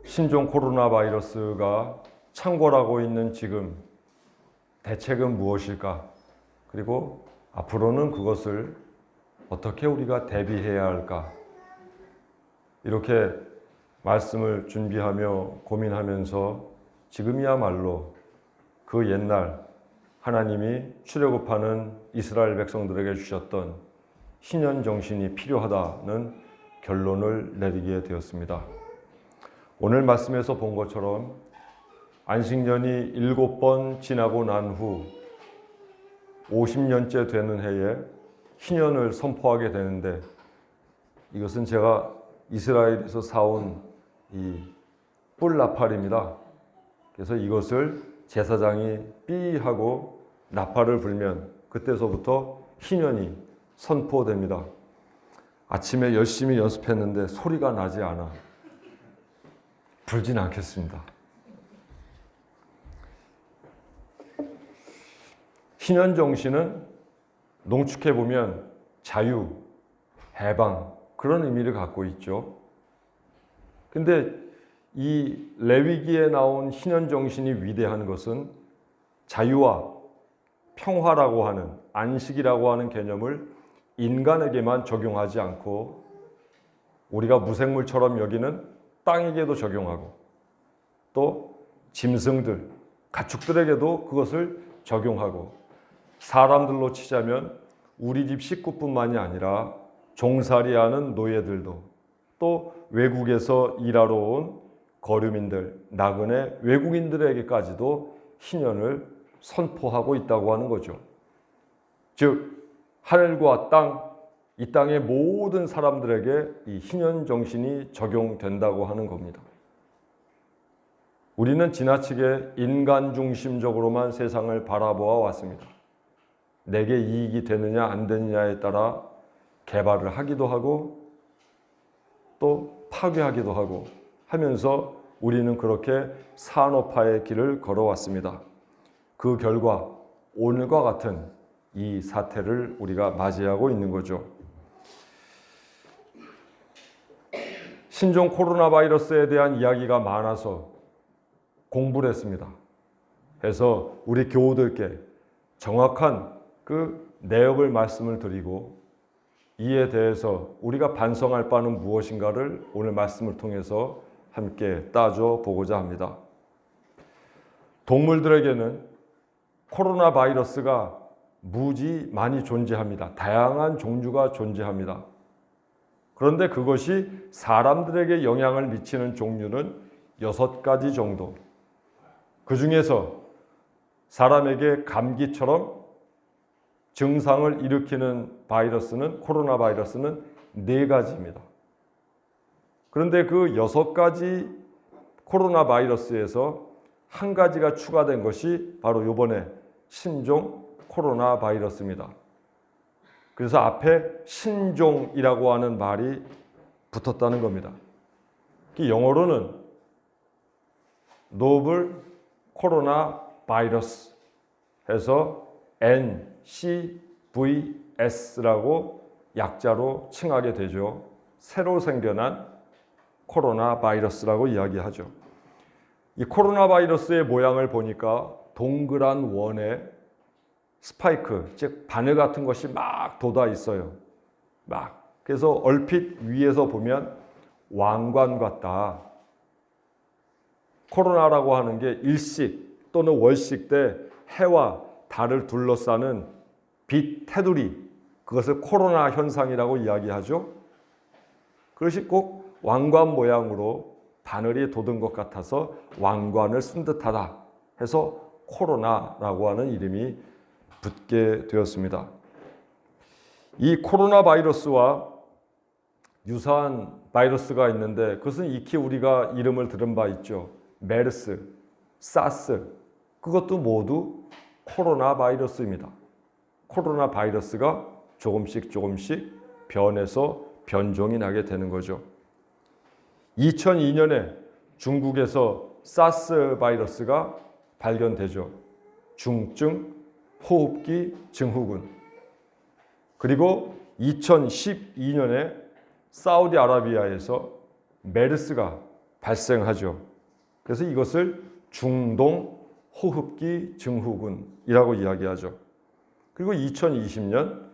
신종 코로나 바이러스가 창궐하고 있는 지금 대책은 무엇일까? 그리고 앞으로는 그것을 어떻게 우리가 대비해야 할까? 이렇게 말씀을 준비하며 고민하면서 지금이야말로 그 옛날 하나님이 출애굽하는 이스라엘 백성들에게 주셨던 신현 정신이 필요하다는 결론을 내리게 되었습니다. 오늘 말씀에서 본 것처럼 안식년이 7번 지나고 난 후 50년째 되는 해에 신년을 선포하게 되는데, 이것은 제가 이스라엘에서 사온 이 뿔나팔입니다. 그래서 이것을 제사장이 삐하고 나팔을 불면 그때서부터 신년이 선포됩니다. 아침에 열심히 연습했는데 소리가 나지 않아 불진 않겠습니다. 신현 정신은 농축해 보면 자유, 해방 그런 의미를 갖고 있죠. 근데 이 레위기에 나온 신현 정신이 위대한 것은 자유와 평화라고 하는, 안식이라고 하는 개념을 인간에게만 적용하지 않고 우리가 무생물처럼 여기는 땅에게도 적용하고 또 짐승들, 가축들에게도 그것을 적용하고, 사람들로 치자면 우리 집 식구뿐만이 아니라 종살이하는 노예들도, 또 외국에서 일하러 온 거류민들, 나그네 외국인들에게까지도 신년을 선포하고 있다고 하는 거죠. 즉 하늘과 땅, 이 땅의 모든 사람들에게 이 신년 정신이 적용된다고 하는 겁니다. 우리는 지나치게 인간 중심적으로만 세상을 바라보아 왔습니다. 내게 이익이 되느냐 안 되느냐에 따라 개발을 하기도 하고 또 파괴하기도 하고 하면서 우리는 그렇게 산업화의 길을 걸어왔습니다. 그 결과 오늘과 같은 이 사태를 우리가 맞이하고 있는 거죠. 신종 코로나 바이러스에 대한 이야기가 많아서 공부를 했습니다. 그래서 우리 교우들께 정확한 그 내역을 말씀을 드리고, 이에 대해서 우리가 반성할 바는 무엇인가를 오늘 말씀을 통해서 함께 따져 보고자 합니다. 동물들에게는 코로나 바이러스가 무지 많이 존재합니다. 다양한 종류가 존재합니다. 그런데 그것이 사람들에게 영향을 미치는 종류는 6가지 정도. 그 중에서 사람에게 감기처럼 증상을 일으키는 바이러스는, 코로나 바이러스는 4가지입니다. 그런데 그 6가지 코로나 바이러스에서 한 가지가 추가된 것이 바로 이번에 신종 코로나 바이러스입니다. 그래서 앞에 신종이라고 하는 말이 붙었다는 겁니다. 영어로는 노블 코로나 바이러스 해서 NCVS라고 약자로 칭하게 되죠. 새로 생겨난 코로나 바이러스라고 이야기하죠. 이 코로나 바이러스의 모양을 보니까 동그란 원에 스파이크, 즉 바늘 같은 것이 막 돋아 있어요. 그래서 얼핏 위에서 보면 왕관 같다. 코로나라고 하는 게 일식 또는 월식 때 해와 달을 둘러싸는 빛 테두리, 그것을 코로나 현상이라고 이야기하죠. 그것이 꼭 왕관 모양으로 바늘이 돋은 것 같아서 왕관을 쓴 듯하다 해서 코로나라고 하는 이름이 붙게 되었습니다. 이 코로나 바이러스와 유사한 바이러스가 있는데 그것은 익히 우리가 이름을 들은 바 있죠. 메르스, 사스, 그것도 모두 코로나 바이러스입니다. 코로나 바이러스가 조금씩 변해서 변종이 나게 되는 거죠. 2002년에 중국에서 사스 바이러스가 발견되죠. 중증 호흡기 증후군. 그리고 2012년에 사우디아라비아에서 메르스가 발생하죠. 그래서 이것을 중동 호흡기 증후군이라고 이야기하죠. 그리고 2020년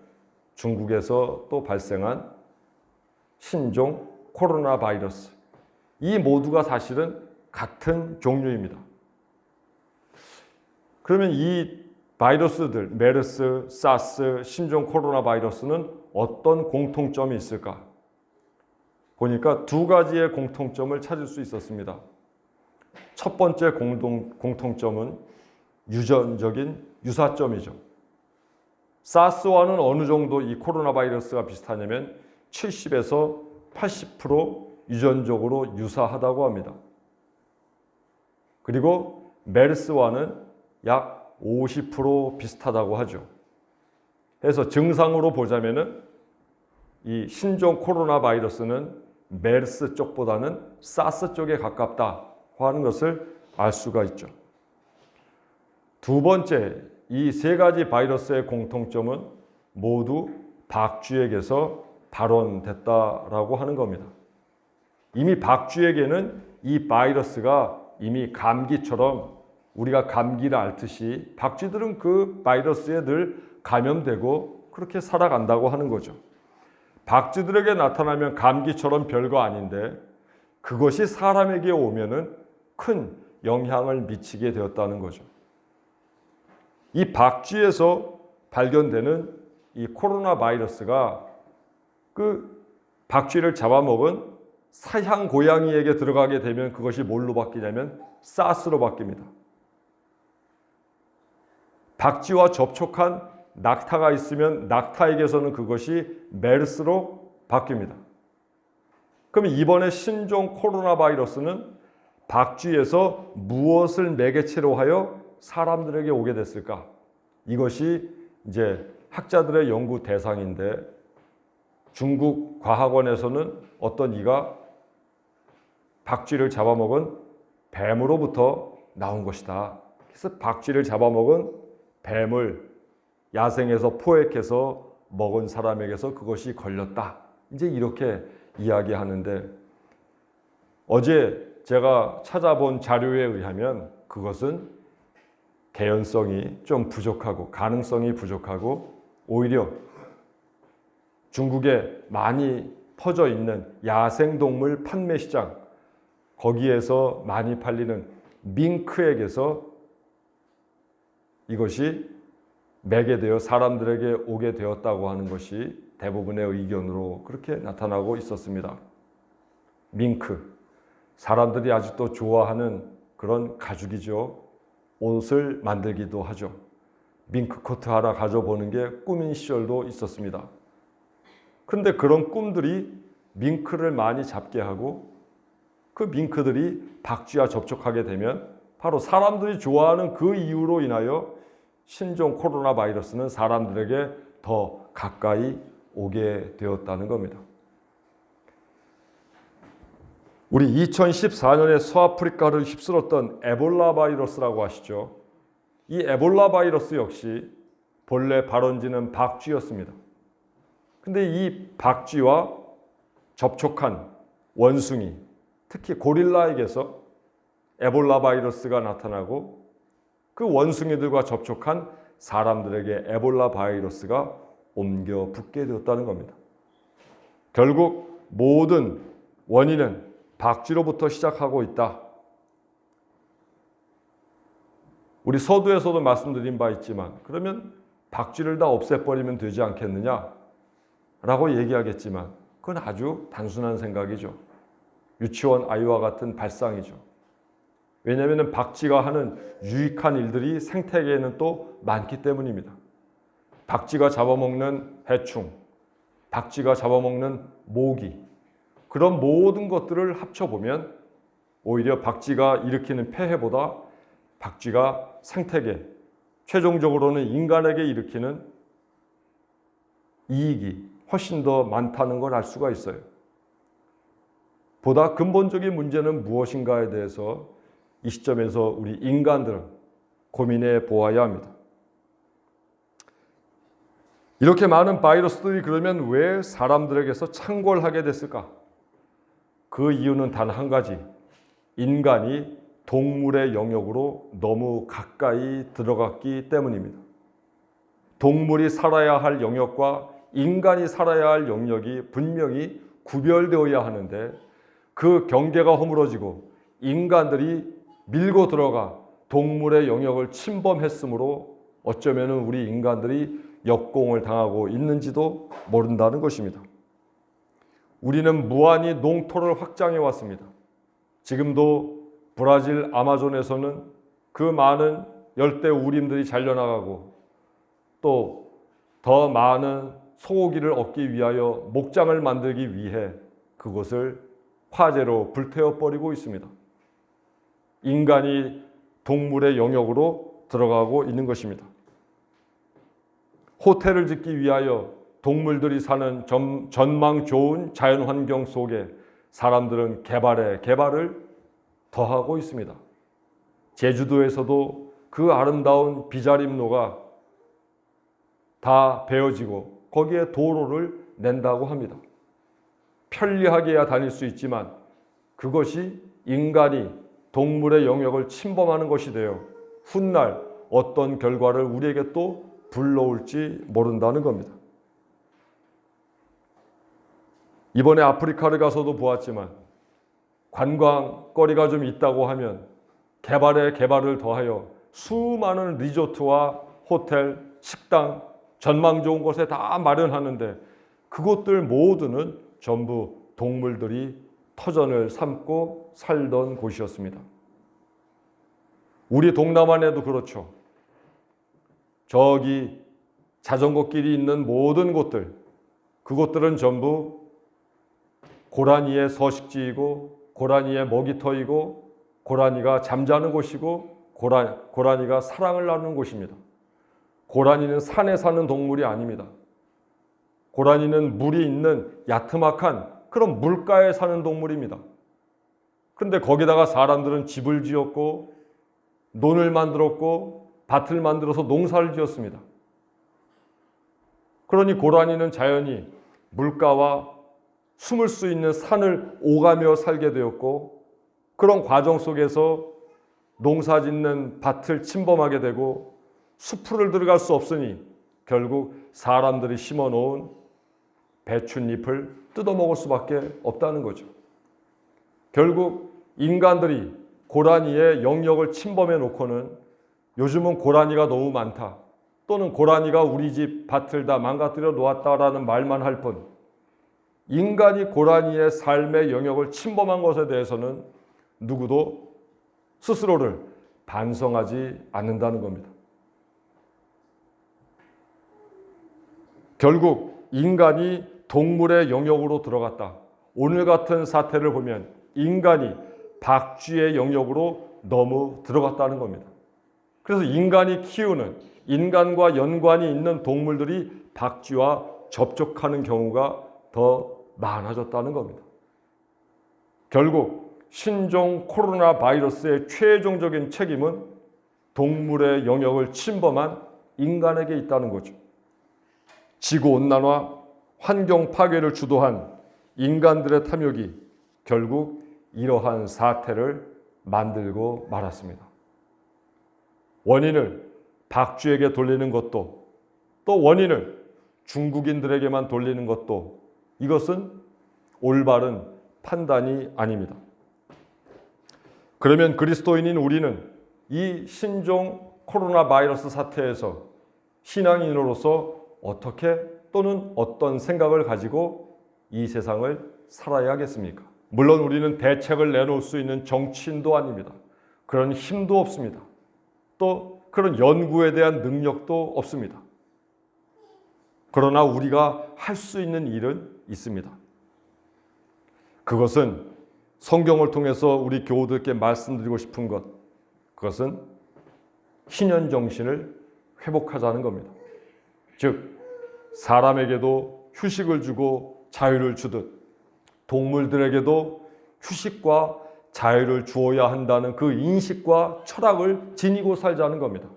중국에서 또 발생한 신종 코로나 바이러스, 이 모두가 사실은 같은 종류입니다. 그러면 이 바이러스들, 메르스, 사스, 신종 코로나 바이러스는 어떤 공통점이 있을까? 보니까 두 가지의 공통점을 찾을 수 있었습니다. 첫 번째 공통점은 유전적인 유사점이죠. 사스와는 어느 정도 이 코로나 바이러스가 비슷하냐면 70에서 80% 유전적으로 유사하다고 합니다. 그리고 메르스와는 약 50% 비슷하다고 하죠. 그래서 증상으로 보자면은 이 신종 코로나 바이러스는 메르스 쪽보다는 사스 쪽에 가깝다고 하는 것을 알 수가 있죠. 두 번째, 이 세 가지 바이러스의 공통점은 모두 박쥐에게서 발원됐다라고 하는 겁니다. 이미 박쥐에게는 이 바이러스가 이미 감기처럼 우리가 감기를 앓듯이 박쥐들은 그 바이러스에 늘 감염되고 그렇게 살아간다고 하는 거죠. 박쥐들에게 나타나면 감기처럼 별거 아닌데 그것이 사람에게 오면은 큰 영향을 미치게 되었다는 거죠. 이 박쥐에서 발견되는 이 코로나 바이러스가 그 박쥐를 잡아먹은 사향 고양이에게 들어가게 되면 그것이 뭘로 바뀌냐면 사스로 바뀝니다. 박쥐와 접촉한 낙타가 있으면 낙타에게서는 그것이 메르스로 바뀝니다. 그럼 이번에 신종 코로나 바이러스는 박쥐에서 무엇을 매개체로 하여 사람들에게 오게 됐을까? 이것이 이제 학자들의 연구 대상인데 중국 과학원에서는 어떤 이가 박쥐를 잡아먹은 뱀으로부터 나온 것이다. 그래서 박쥐를 잡아먹은 뱀을 야생에서 포획해서 먹은 사람에게서 그것이 걸렸다. 이제 이렇게 이야기하는데 어제 제가 찾아본 자료에 의하면 그것은 개연성이 좀 부족하고 가능성이 부족하고 오히려 중국에 많이 퍼져 있는 야생동물 판매 시장 거기에서 많이 팔리는 밍크에게서 이것이 매개되어 사람들에게 오게 되었다고 하는 것이 대부분의 의견으로 그렇게 나타나고 있었습니다. 밍크, 사람들이 아직도 좋아하는 그런 가죽이죠. 옷을 만들기도 하죠. 밍크 코트 하나 가져보는 게 꿈인 시절도 있었습니다. 그런데 그런 꿈들이 밍크를 많이 잡게 하고 그 밍크들이 박쥐와 접촉하게 되면 바로 사람들이 좋아하는 그 이유로 인하여 신종 코로나 바이러스는 사람들에게 더 가까이 오게 되었다는 겁니다. 우리 2014년에 서아프리카를 휩쓸었던 에볼라 바이러스라고 아시죠? 이 에볼라 바이러스 역시 본래 발원지는 박쥐였습니다. 근데 이 박쥐와 접촉한 원숭이, 특히 고릴라에게서 에볼라 바이러스가 나타나고 그 원숭이들과 접촉한 사람들에게 에볼라 바이러스가 옮겨 붙게 되었다는 겁니다. 결국 모든 원인은 박쥐로부터 시작하고 있다. 우리 서두에서도 말씀드린 바 있지만 그러면 박쥐를 다 없애버리면 되지 않겠느냐? 라고 얘기하겠지만 그건 아주 단순한 생각이죠. 유치원 아이와 같은 발상이죠. 왜냐하면 박쥐가 하는 유익한 일들이 생태계에는 또 많기 때문입니다. 박쥐가 잡아먹는 해충, 박쥐가 잡아먹는 모기, 그런 모든 것들을 합쳐보면 오히려 박쥐가 일으키는 폐해보다 박쥐가 생태계, 최종적으로는 인간에게 일으키는 이익이 훨씬 더 많다는 걸 알 수가 있어요. 보다 근본적인 문제는 무엇인가에 대해서 이 시점에서 우리 인간들은 고민해 보아야 합니다. 이렇게 많은 바이러스들이 그러면 왜 사람들에게서 창궐하게 됐을까? 그 이유는 단 한 가지, 인간이 동물의 영역으로 너무 가까이 들어갔기 때문입니다. 동물이 살아야 할 영역과 인간이 살아야 할 영역이 분명히 구별되어야 하는데 그 경계가 허물어지고 인간들이 밀고 들어가 동물의 영역을 침범했으므로 어쩌면 우리 인간들이 역공을 당하고 있는지도 모른다는 것입니다. 우리는 무한히 농토를 확장해 왔습니다. 지금도 브라질 아마존에서는 그 많은 열대 우림들이 잘려나가고 또 더 많은 소고기를 얻기 위하여 목장을 만들기 위해 그것을 화재로 불태워버리고 있습니다. 인간이 동물의 영역으로 들어가고 있는 것입니다. 호텔을 짓기 위하여 동물들이 사는 전망 좋은 자연환경 속에 사람들은 개발에 개발을 더하고 있습니다. 제주도에서도 그 아름다운 비자림로가 다 베어지고 거기에 도로를 낸다고 합니다. 편리하게야 다닐 수 있지만 그것이 인간이 동물의 영역을 침범하는 것이 되어 훗날 어떤 결과를 우리에게 또 불러올지 모른다는 겁니다. 이번에 아프리카를 가서도 보았지만 관광거리가 좀 있다고 하면 개발에 개발을 더하여 수많은 리조트와 호텔, 식당, 전망 좋은 곳에 다 마련하는데 그곳들 모두는 전부 동물들이 터전을 삼고 살던 곳이었습니다. 우리 동남아에도 그렇죠. 저기 자전거 길이 있는 모든 곳들, 그곳들은 전부 고라니의 서식지이고 고라니의 먹이터이고 고라니가 잠자는 곳이고 고라니가 사랑을 나누는 곳입니다. 고라니는 산에 사는 동물이 아닙니다. 고라니는 물이 있는 야트막한 그런 물가에 사는 동물입니다. 그런데 거기다가 사람들은 집을 지었고 논을 만들었고 밭을 만들어서 농사를 지었습니다. 그러니 고라니는 자연히 물가와 숨을 수 있는 산을 오가며 살게 되었고 그런 과정 속에서 농사 짓는 밭을 침범하게 되고 숲을 들어갈 수 없으니 결국 사람들이 심어놓은 배춧잎을 뜯어먹을 수밖에 없다는 거죠. 결국 인간들이 고라니의 영역을 침범해 놓고는 요즘은 고라니가 너무 많다 또는 고라니가 우리 집 밭을 다 망가뜨려 놓았다라는 말만 할 뿐 인간이 고라니의 삶의 영역을 침범한 것에 대해서는 누구도 스스로를 반성하지 않는다는 겁니다. 결국 인간이 동물의 영역으로 들어갔다. 오늘 같은 사태를 보면 인간이 박쥐의 영역으로 너무 들어갔다는 겁니다. 그래서 인간이 키우는 인간과 연관이 있는 동물들이 박쥐와 접촉하는 경우가 더 많아졌다는 겁니다. 결국 신종 코로나 바이러스의 최종적인 책임은 동물의 영역을 침범한 인간에게 있다는 거죠. 지구온난화, 환경 파괴를 주도한 인간들의 탐욕이 결국 이러한 사태를 만들고 말았습니다. 원인을 박쥐에게 돌리는 것도 또 원인을 중국인들에게만 돌리는 것도 이것은 올바른 판단이 아닙니다. 그러면 그리스도인인 우리는 이 신종 코로나 바이러스 사태에서 신앙인으로서 어떻게 또는 어떤 생각을 가지고 이 세상을 살아야겠습니까? 물론 우리는 대책을 내놓을 수 있는 정치인도 아닙니다. 그런 힘도 없습니다. 또 그런 연구에 대한 능력도 없습니다. 그러나 우리가 할 수 있는 일은 있습니다. 그것은 성경을 통해서 우리 교우들께 말씀드리고 싶은 것, 그것은 신현 정신을 회복하자는 겁니다. 즉 사람에게도 휴식을 주고 자유를 주듯 동물들에게도 휴식과 자유를 주어야 한다는 그 인식과 철학을 지니고 살자는 겁니다.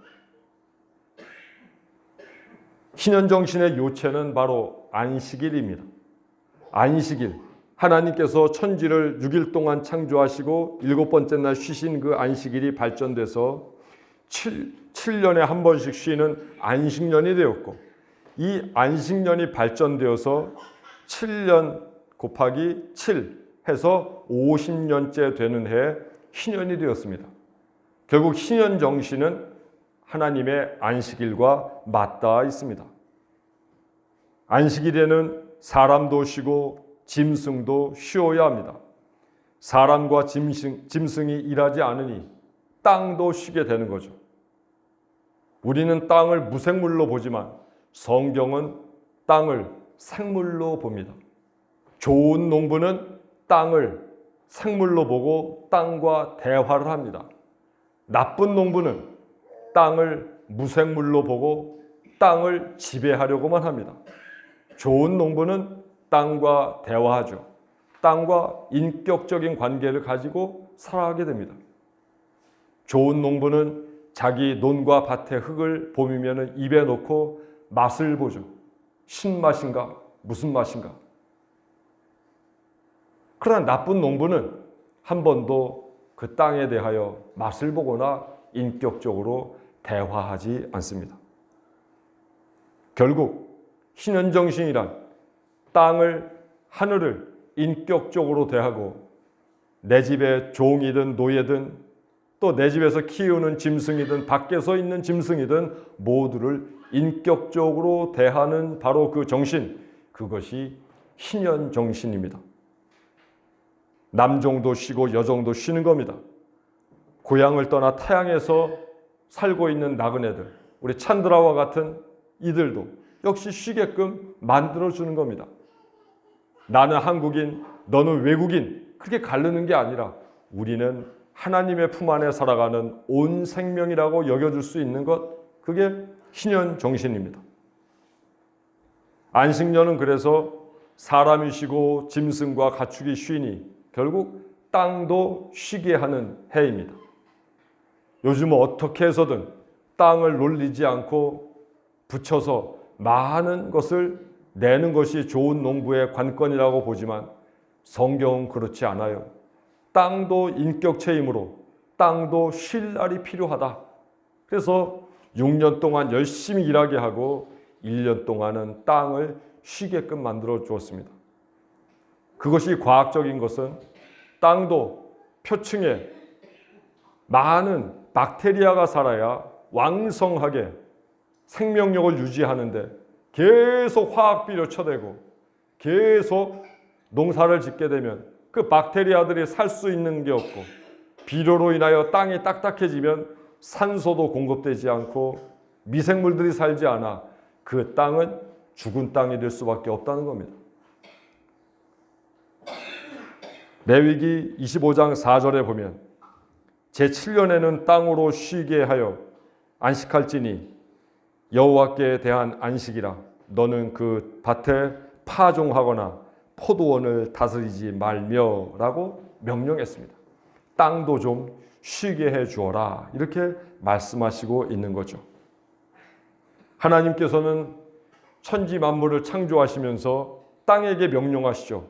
신현 정신의 요체는 바로 안식일입니다. 안식일, 하나님께서 천지를 6일 동안 창조하시고 7번째 날 쉬신 그 안식일이 발전돼서 7년에 한 번씩 쉬는 안식년이 되었고, 이 안식년이 발전되어서 7년 곱하기 7 해서 50년째 되는 해 희년이 되었습니다. 결국 희년 정신은 하나님의 안식일과 맞닿아 있습니다. 안식일에는 사람도 쉬고 짐승도 쉬어야 합니다. 사람과 짐승이 일하지 않으니 땅도 쉬게 되는 거죠. 우리는 땅을 무생물로 보지만 성경은 땅을 생물로 봅니다. 좋은 농부는 땅을 생물로 보고 땅과 대화를 합니다. 나쁜 농부는 땅을 무생물로 보고 땅을 지배하려고만 합니다. 좋은 농부는 땅과 대화하죠. 땅과 인격적인 관계를 가지고 살아가게 됩니다. 좋은 농부는 자기 논과 밭의 흙을 봄이면 입에 넣고 맛을 보죠. 신맛인가? 무슨 맛인가? 그러나 나쁜 농부는 한 번도 그 땅에 대하여 맛을 보거나 인격적으로 대화하지 않습니다. 결국 신현정신이란 땅을, 하늘을 인격적으로 대하고 내 집의 종이든 노예든 또 내 집에서 키우는 짐승이든 밖에서 있는 짐승이든 모두를 인격적으로 대하는 바로 그 정신, 그것이 신현정신입니다. 남종도 쉬고 여종도 쉬는 겁니다. 고향을 떠나 타향에서 살고 있는 나그네들, 우리 찬드라와 같은 이들도 역시 쉬게끔 만들어주는 겁니다. 나는 한국인, 너는 외국인, 그렇게 가르는 게 아니라 우리는 하나님의 품 안에 살아가는 온 생명이라고 여겨줄 수 있는 것, 그게 신현 정신입니다. 안식년은 그래서 사람이 쉬고 짐승과 가축이 쉬니 결국 땅도 쉬게 하는 해입니다. 요즘은 어떻게 해서든 땅을 놀리지 않고 붙여서 많은 것을 내는 것이 좋은 농부의 관건이라고 보지만 성경은 그렇지 않아요. 땅도 인격체이므로 땅도 쉴 날이 필요하다. 그래서 6년 동안 열심히 일하게 하고 1년 동안은 땅을 쉬게끔 만들어 주었습니다. 그것이 과학적인 것은 땅도 표층에 많은 박테리아가 살아야 왕성하게 생명력을 유지하는데 계속 화학비료 쳐대고 계속 농사를 짓게 되면 그 박테리아들이 살 수 있는 게 없고 비료로 인하여 땅이 딱딱해지면 산소도 공급되지 않고 미생물들이 살지 않아 그 땅은 죽은 땅이 될 수밖에 없다는 겁니다. 레위기 25장 4절에 보면 제7년에는 땅으로 쉬게 하여 안식할지니 여호와께 대한 안식이라. 너는 그 밭에 파종하거나 포도원을 다스리지 말며 라고 명령했습니다. 땅도 좀 쉬게 해 주어라, 이렇게 말씀하시고 있는 거죠. 하나님께서는 천지 만물을 창조하시면서 땅에게 명령하시죠.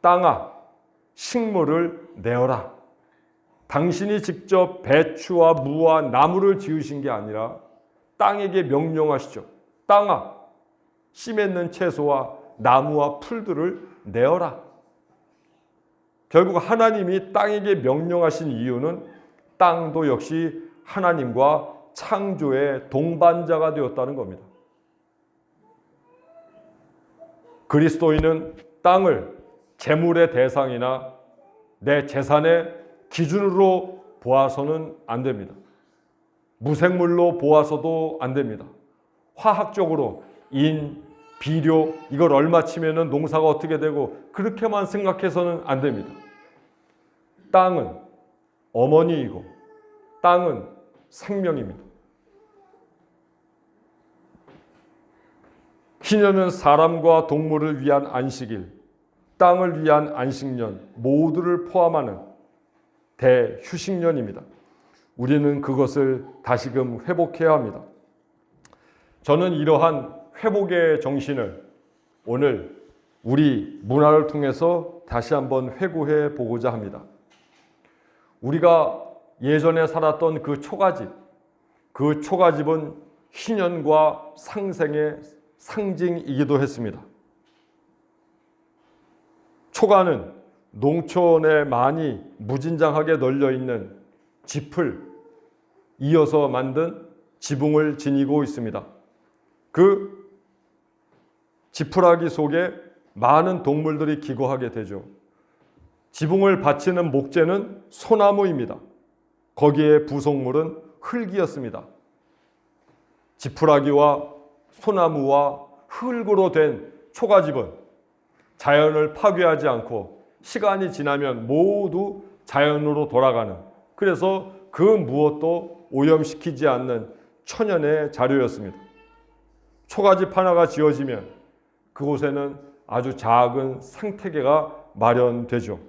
땅아, 식물을 내어라. 당신이 직접 배추와 무와 나무를 지으신 게 아니라 땅에게 명령하시죠. 땅아, 씨 맺는 채소와 나무와 풀들을 내어라. 결국 하나님이 땅에게 명령하신 이유는 땅도 역시 하나님과 창조의 동반자가 되었다는 겁니다. 그리스도인은 땅을 재물의 대상이나 내 재산의 기준으로 보아서는 안 됩니다. 무생물로 보아서도 안 됩니다. 화학적으로 인, 비료 이걸 얼마 치면은 농사가 어떻게 되고 그렇게만 생각해서는 안 됩니다. 땅은 어머니이고 땅은 생명입니다. 희년은 사람과 동물을 위한 안식일, 땅을 위한 안식년 모두를 포함하는 대휴식년입니다. 우리는 그것을 다시금 회복해야 합니다. 저는 이러한 회복의 정신을 오늘 우리 문화를 통해서 다시 한번 회고해 보고자 합니다. 우리가 예전에 살았던 그 초가집, 그 초가집은 희년과 상생의 상징이기도 했습니다. 초가는 농촌에 많이 무진장하게 널려 있는 짚을 이어서 만든 지붕을 지니고 있습니다. 그 지푸라기 속에 많은 동물들이 기거하게 되죠. 지붕을 받치는 목재는 소나무입니다. 거기에 부속물은 흙이었습니다. 지푸라기와 소나무와 흙으로 된 초가집은 자연을 파괴하지 않고 시간이 지나면 모두 자연으로 돌아가는, 그래서 그 무엇도 오염시키지 않는 천연의 자료였습니다. 초가집 하나가 지어지면 그곳에는 아주 작은 생태계가 마련되죠.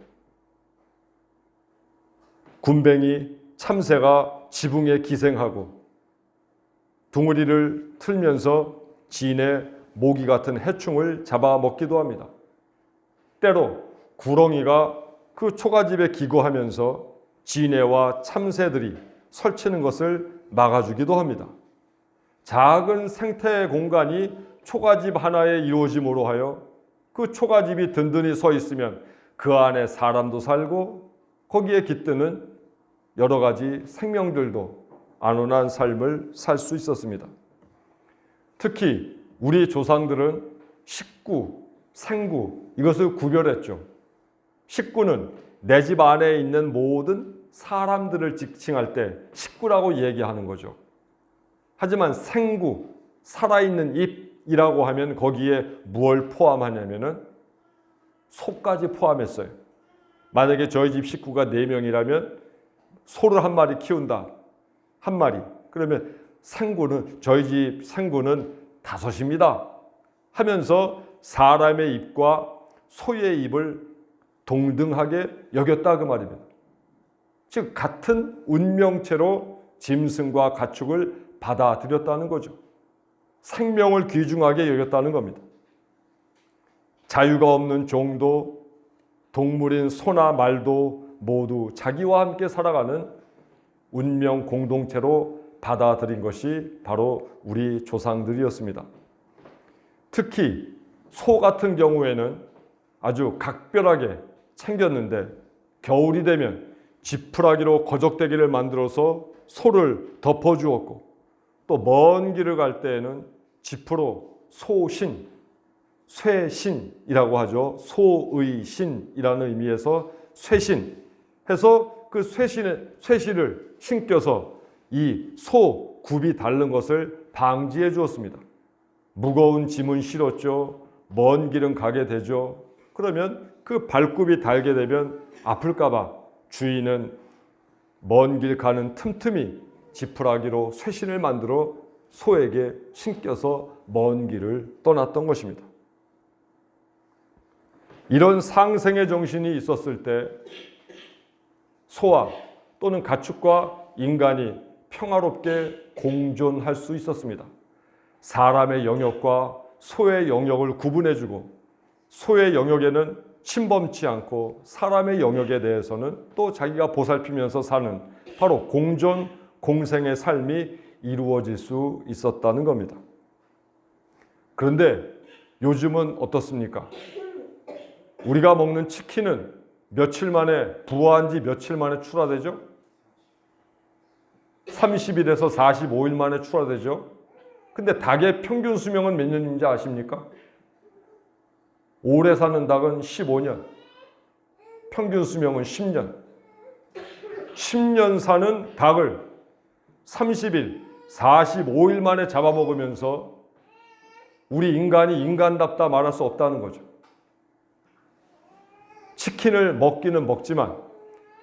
군뱅이, 참새가 지붕에 기생하고 둥우리를 틀면서 진의 모기 같은 해충을 잡아먹기도 합니다. 때로 구렁이가 그 초가집에 기거하면서 진해와 참새들이 설치는 것을 막아주기도 합니다. 작은 생태 공간이 초가집 하나에 이루어짐으로 하여 그 초가집이 든든히 서 있으면 그 안에 사람도 살고 거기에 깃드는 여러 가지 생명들도 안온한 삶을 살 수 있었습니다. 특히 우리 조상들은 식구, 생구 이것을 구별했죠. 식구는 내 집 안에 있는 모든 사람들을 지칭할 때 식구라고 얘기하는 거죠. 하지만 생구, 살아있는 잎이라고 하면 거기에 무엇을 포함하냐면은 소까지 포함했어요. 만약에 저희 집 식구가 4명이라면 소를 한 마리 키운다. 한 마리. 그러면 생구는, 저희 집 생구는 5입니다. 하면서 사람의 입과 소의 입을 동등하게 여겼다 그 말입니다. 즉 같은 운명체로 짐승과 가축을 받아들였다는 거죠. 생명을 귀중하게 여겼다는 겁니다. 자유가 없는 종도 동물인 소나 말도 모두 자기와 함께 살아가는 운명 공동체로 받아들인 것이 바로 우리 조상들이었습니다. 특히 소 같은 경우에는 아주 각별하게 챙겼는데 겨울이 되면 지푸라기로 거적대기를 만들어서 소를 덮어주었고 또 먼 길을 갈 때에는 지푸로 소신, 쇠신이라고 하죠. 소의 신이라는 의미에서 쇠신 해서 그 쇠신을 신겨서 이 소 굽이 닳는 것을 방지해 주었습니다. 무거운 짐은 실었죠. 먼 길은 가게 되죠. 그러면 그 발굽이 닳게 되면 아플까 봐 주인은 먼 길 가는 틈틈이 지푸라기로 쇠신을 만들어 소에게 신겨서 먼 길을 떠났던 것입니다. 이런 상생의 정신이 있었을 때 소와 또는 가축과 인간이 평화롭게 공존할 수 있었습니다. 사람의 영역과 소의 영역을 구분해주고 소의 영역에는 침범치 않고 사람의 영역에 대해서는 또 자기가 보살피면서 사는 바로 공존, 공생의 삶이 이루어질 수 있었다는 겁니다. 그런데 요즘은 어떻습니까? 우리가 먹는 치킨은 며칠 만에, 부화한 지 며칠 만에 출하되죠? 30일에서 45일 만에 출하되죠? 근데 닭의 평균 수명은 몇 년인지 아십니까? 오래 사는 닭은 15년, 평균 수명은 10년. 10년 사는 닭을 30일, 45일 만에 잡아먹으면서 우리 인간이 인간답다 말할 수 없다는 거죠. 치킨을 먹기는 먹지만,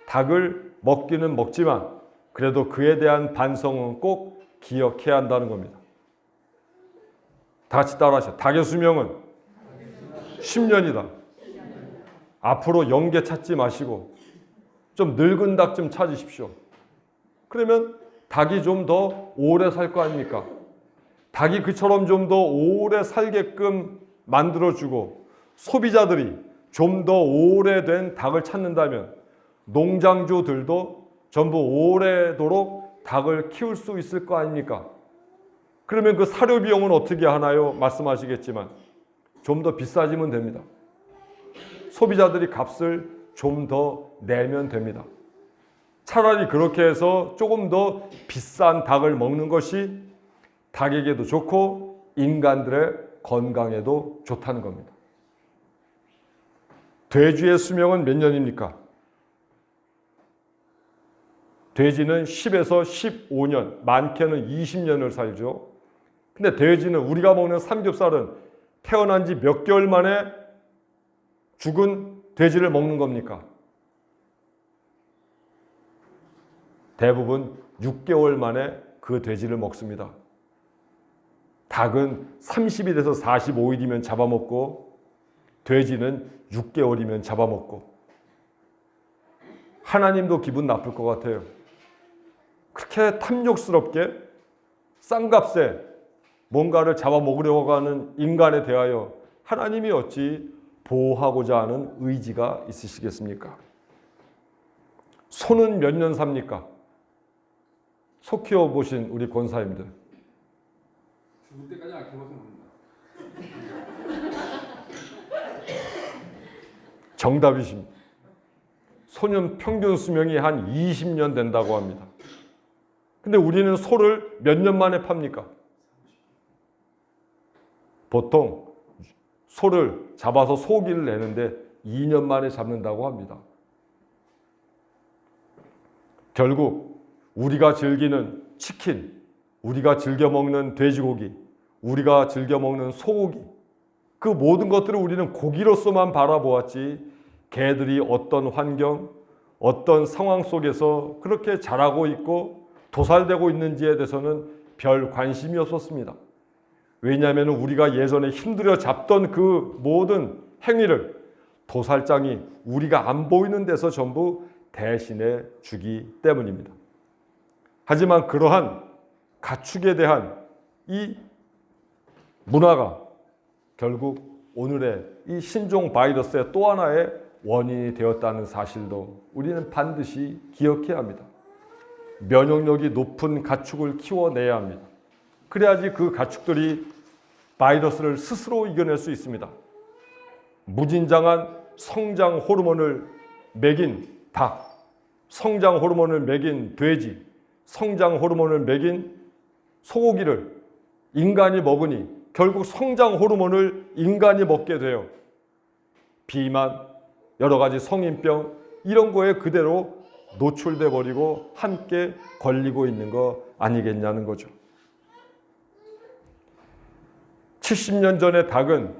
닭을 먹기는 먹지만 그래도 그에 대한 반성은 꼭 기억해야 한다는 겁니다. 다 같이 따라하시죠. 닭의 수명은 10년이다. 앞으로 영계 찾지 마시고 좀 늙은 닭 좀 찾으십시오. 그러면 닭이 좀 더 오래 살 거 아닙니까? 닭이 그처럼 좀 더 오래 살게끔 만들어주고 소비자들이 좀 더 오래된 닭을 찾는다면 농장주들도 전부 오래도록 닭을 키울 수 있을 거 아닙니까? 그러면 그 사료 비용은 어떻게 하나요? 말씀하시겠지만 좀 더 비싸지면 됩니다. 소비자들이 값을 좀 더 내면 됩니다. 차라리 그렇게 해서 조금 더 비싼 닭을 먹는 것이 닭에게도 좋고 인간들의 건강에도 좋다는 겁니다. 돼지의 수명은 몇 년입니까? 돼지는 10에서 15년, 많게는 20년을 살죠. 근데 돼지는, 우리가 먹는 삼겹살은 태어난 지 몇 개월 만에 죽은 돼지를 먹는 겁니까? 대부분 6개월 만에 그 돼지를 먹습니다. 닭은 30일에서 45일이면 잡아먹고 돼지는 6개월이면 잡아먹고. 하나님도 기분 나쁠 것 같아요. 그렇게 탐욕스럽게 싼 값에 뭔가를 잡아먹으려고 하는 인간에 대하여 하나님이 어찌 보호하고자 하는 의지가 있으시겠습니까? 소는 몇 년 삽니까? 소 키워보신 우리 권사님들. 죽을 때까지 안 키워서 봅니다. 정답이십니다. 소는 평균 수명이 한 20년 된다고 합니다. 근데 우리는 소를 몇 년 만에 팝니까? 보통 소를 잡아서 소고기를 내는데 2년 만에 잡는다고 합니다. 결국 우리가 즐기는 치킨, 우리가 즐겨 먹는 돼지고기, 우리가 즐겨 먹는 소고기, 그 모든 것들을 우리는 고기로서만 바라보았지 개들이 어떤 환경, 어떤 상황 속에서 그렇게 자라고 있고 도살되고 있는지에 대해서는 별 관심이 없었습니다. 왜냐하면 우리가 예전에 힘들어 잡던 그 모든 행위를 도살장이 우리가 안 보이는 데서 전부 대신해 주기 때문입니다. 하지만 그러한 가축에 대한 이 문화가 결국 오늘의 이 신종 바이러스의 또 하나의 원인이 되었다는 사실도 우리는 반드시 기억해야 합니다. 면역력이 높은 가축을 키워내야 합니다. 그래야지 그 가축들이 바이러스를 스스로 이겨낼 수 있습니다. 무진장한 성장 호르몬을 먹인 닭, 성장 호르몬을 먹인 돼지, 성장 호르몬을 먹인 소고기를 인간이 먹으니 결국 성장 호르몬을 인간이 먹게 돼요. 비만, 여러 가지 성인병 이런 거에 그대로 노출돼 버리고 함께 걸리고 있는 거 아니겠냐는 거죠. 70년 전의 닭은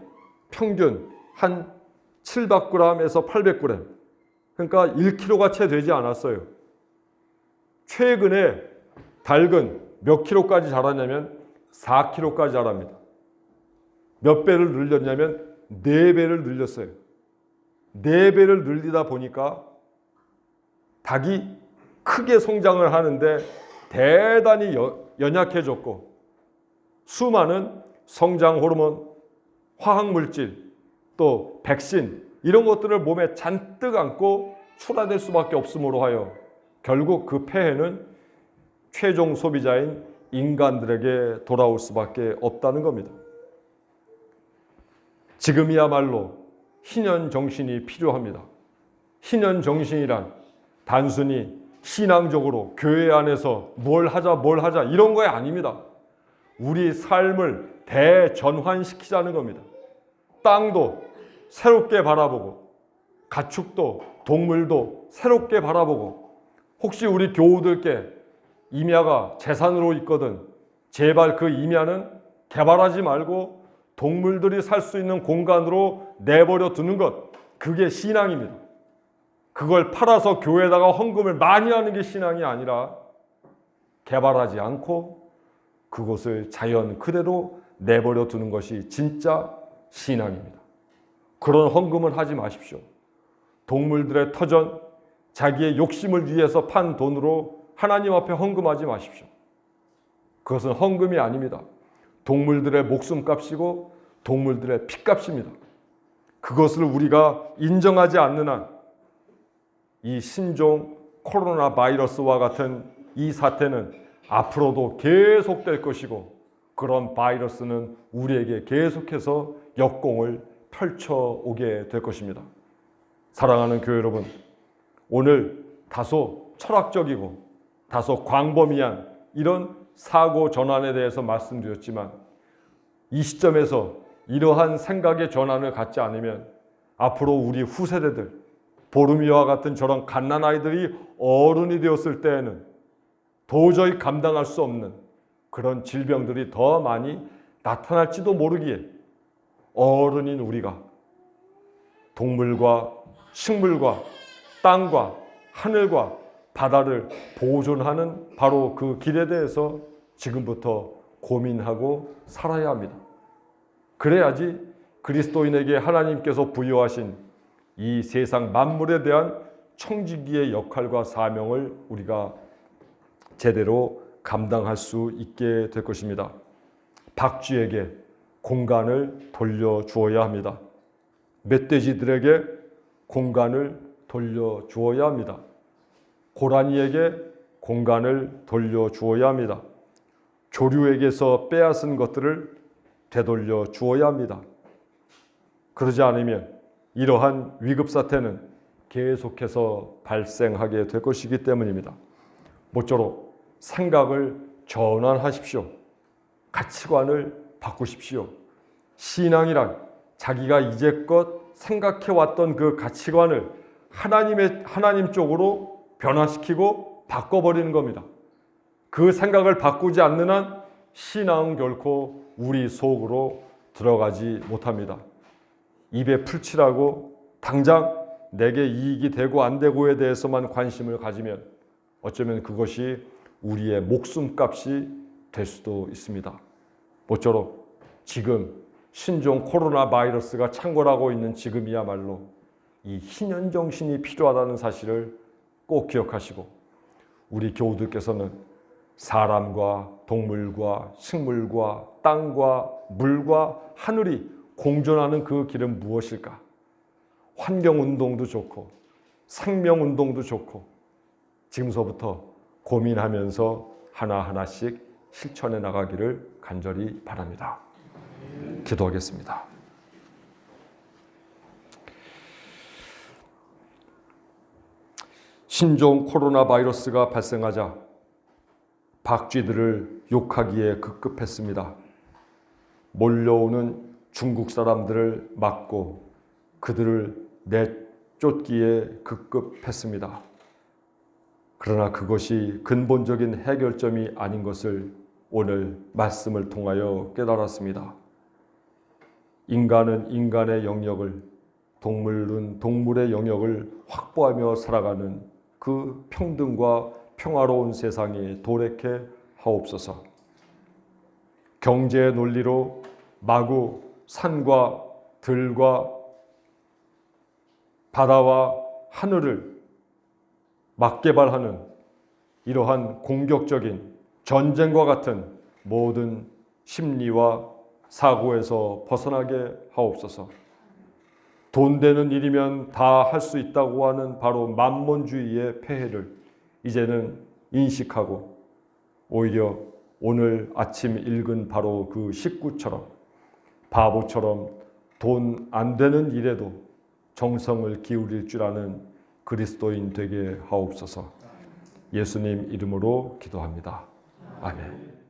평균 한 700g에서 800g, 그러니까 1kg가 채 되지 않았어요. 최근에 닭은 몇 킬로까지 자랐냐면 4kg까지 자랍니다. 몇 배를 늘렸냐면 4배를 늘렸어요. 4배를 늘리다 보니까 닭이 크게 성장을 하는데 대단히 연약해졌고 수많은 성장 호르몬, 화학물질, 또 백신 이런 것들을 몸에 잔뜩 안고 출하될 수밖에 없음으로 하여 결국 그 폐해는 최종 소비자인 인간들에게 돌아올 수밖에 없다는 겁니다. 지금이야말로 희년 정신이 필요합니다. 희년 정신이란 단순히 신앙적으로 교회 안에서 뭘 하자 이런 거 아닙니다. 우리 삶을 대전환시키자는 겁니다. 땅도 새롭게 바라보고 가축도 동물도 새롭게 바라보고 혹시 우리 교우들께 임야가 재산으로 있거든 제발 그 임야는 개발하지 말고 동물들이 살 수 있는 공간으로 내버려 두는 것, 그게 신앙입니다. 그걸 팔아서 교회에다가 헌금을 많이 하는 게 신앙이 아니라 개발하지 않고 그곳을 자연 그대로 내버려 두는 것이 진짜 신앙입니다. 그런 헌금을 하지 마십시오. 동물들의 터전, 자기의 욕심을 위해서 판 돈으로 하나님 앞에 헌금하지 마십시오. 그것은 헌금이 아닙니다. 동물들의 목숨값이고 동물들의 피값입니다. 그것을 우리가 인정하지 않는 한 이 신종 코로나 바이러스와 같은 이 사태는 앞으로도 계속될 것이고, 그런 바이러스는 우리에게 계속해서 역공을 펼쳐오게 될 것입니다. 사랑하는 교회 여러분, 오늘 다소 철학적이고 다소 광범위한 이런 사고 전환에 대해서 말씀드렸지만, 이 시점에서 이러한 생각의 전환을 갖지 않으면 앞으로 우리 후세대들, 보르미와 같은 저런 갓난아이들이 어른이 되었을 때에는 도저히 감당할 수 없는 그런 질병들이 더 많이 나타날지도 모르기에, 어른인 우리가 동물과 식물과 땅과 하늘과 바다를 보존하는 바로 그 길에 대해서 지금부터 고민하고 살아야 합니다. 그래야지 그리스도인에게 하나님께서 부여하신 이 세상 만물에 대한 청지기의 역할과 사명을 우리가 제대로 감당할 수 있게 될 것입니다. 박쥐에게 공간을 돌려주어야 합니다. 멧돼지들에게 공간을 돌려주어야 합니다. 고라니에게 공간을 돌려주어야 합니다. 조류에게서 빼앗은 것들을 되돌려 주어야 합니다. 그러지 않으면 이러한 위급 사태는 계속해서 발생하게 될 것이기 때문입니다. 모쪼록 생각을 전환하십시오. 가치관을 바꾸십시오. 신앙이란 자기가 이제껏 생각해왔던 그 가치관을 하나님 쪽으로 변화시키고 바꿔버리는 겁니다. 그 생각을 바꾸지 않는 한 신앙은 결코 우리 속으로 들어가지 못합니다. 입에 풀칠하고 당장 내게 이익이 되고 안 되고에 대해서만 관심을 가지면 어쩌면 그것이 우리의 목숨값이 될 수도 있습니다. 모쪼록 지금 신종 코로나 바이러스가 창궐하고 있는 지금이야말로 이 희년정신이 필요하다는 사실을 꼭 기억하시고, 우리 교우들께서는 사람과 동물과 식물과 땅과 물과 하늘이 공존하는 그 길은 무엇일까? 환경운동도 좋고 생명운동도 좋고, 지금서부터 고민하면서 하나하나씩 실천해 나가기를 간절히 바랍니다. 기도하겠습니다. 신종 코로나 바이러스가 발생하자 박쥐들을 욕하기에 급급했습니다. 몰려오는 중국 사람들을 막고 그들을 내쫓기에 급급했습니다. 그러나 그것이 근본적인 해결점이 아닌 것을 오늘 말씀을 통하여 깨달았습니다. 인간은 인간의 영역을, 동물은 동물의 영역을 확보하며 살아가는 그 평등과 평화로운 세상에 도래케 하옵소서. 경제의 논리로 마구 산과 들과 바다와 하늘을 막개발하는 이러한 공격적인 전쟁과 같은 모든 심리와 사고에서 벗어나게 하옵소서. 돈 되는 일이면 다 할 수 있다고 하는 바로 만몬주의의 폐해를 이제는 인식하고, 오히려 오늘 아침 읽은 바로 그 식구처럼 바보처럼 돈 안 되는 일에도 정성을 기울일 줄 아는 그리스도인 되게 하옵소서. 예수님 이름으로 기도합니다. 아멘.